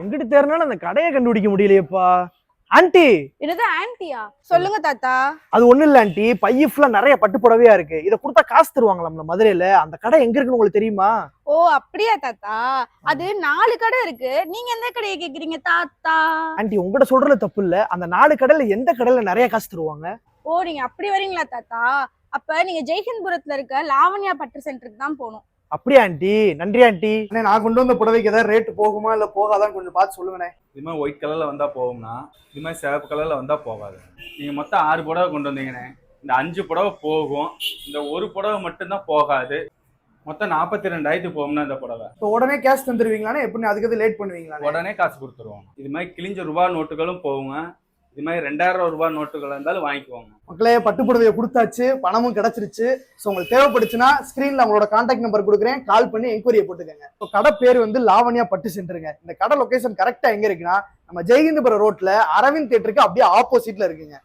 எங்கிட்டு தேர்னாலும் அந்த கடையை கண்டுபிடிக்க முடியலையேப்பா. ஆண்டி, என்னது ஆன்ட்டியா? சொல்லுங்க தாத்தா. அது ஒண்ணு இல்ல ஆண்டி, பைய ஃபுல்லா நிறைய பட்டு புடவையா இருக்கு. இத கொடுத்தா காசு தருவாங்களாம்ல மதுரையில. அந்த கடை எங்க இருக்குன்னு உங்களுக்கு தெரியுமா? ஓ அப்படியா தாத்தா? அது 4 கடை இருக்கு. நீங்க எந்த கடையை கேக்குறீங்க தாத்தா? ஆண்டி, உங்ககிட்ட சொல்றது தப்பு இல்ல. அந்த 4 கடையில எந்த கடையில நிறைய காசு தருவாங்க? ஓ நீங்க அப்படி வரீங்களா தாத்தா? அப்ப நீங்க ஜெய்ஹிந்த்புரத்துல இருக்க லாவண்யா பட்டு சென்டருக்கு தான் போகணும். அப்படியா ஆண்டி? நன்றி ஆண்டி. நான் கொண்டு வந்த புடவைக்கு ஏதாவது ரேட் போகுமா இல்ல போகாதான் கொஞ்சம் பார்த்து சொல்லுங்கண்ணே. இது மாதிரி ஒயிட் கலர்ல வந்தா போகும்னா, இது மாதிரி சிவப்பு கலர்ல வந்தா போகாது. நீங்க மொத்தம் 6 புடவை கொண்டு வந்தீங்கண்ணே. இந்த 5 புடவை போகும், இந்த ஒரு புடவை மட்டும்தான் போகாது. மொத்தம் 42,000 போகும்னா இந்த புடவை. இப்போ உடனே கேஷ் தந்துருவீங்களானே? எப்படி அதுக்கு லேட் பண்ணுவீங்களா? உடனே காசு கொடுத்துருவோம். இது மாதிரி கிழிஞ்ச ரூபாய் நோட்டுகளும் போகுங்க. இது மாதிரி 2000 ரூபாய் நோட்டுகள் இருந்தாலும் வாங்கிக்குவாங்க. மக்களே, பட்டு புடவையை கொடுத்தாச்சு, பணமும் கிடைச்சிருச்சு. ஸோ உங்களுக்கு தேவைப்படுச்சுன்னா ஸ்கிரீன்ல உங்களோட கான்டாக்ட் நம்பர் கொடுக்குறேன், கால் பண்ணி என்கொயரியை போட்டுக்கோங்க. ஸோ கடை பேர் வந்து லாவண்யா பட்டு சென்டருங்க. இந்த கடை லொகேஷன் கரெக்டா எங்க இருக்குன்னா, நம்ம ஜெய்ஹிந்த்புரம் ரோட்ல அரவிந்த் தியேட்டருக்கு அப்படியே ஆப்போசிட்ல இருக்குங்க.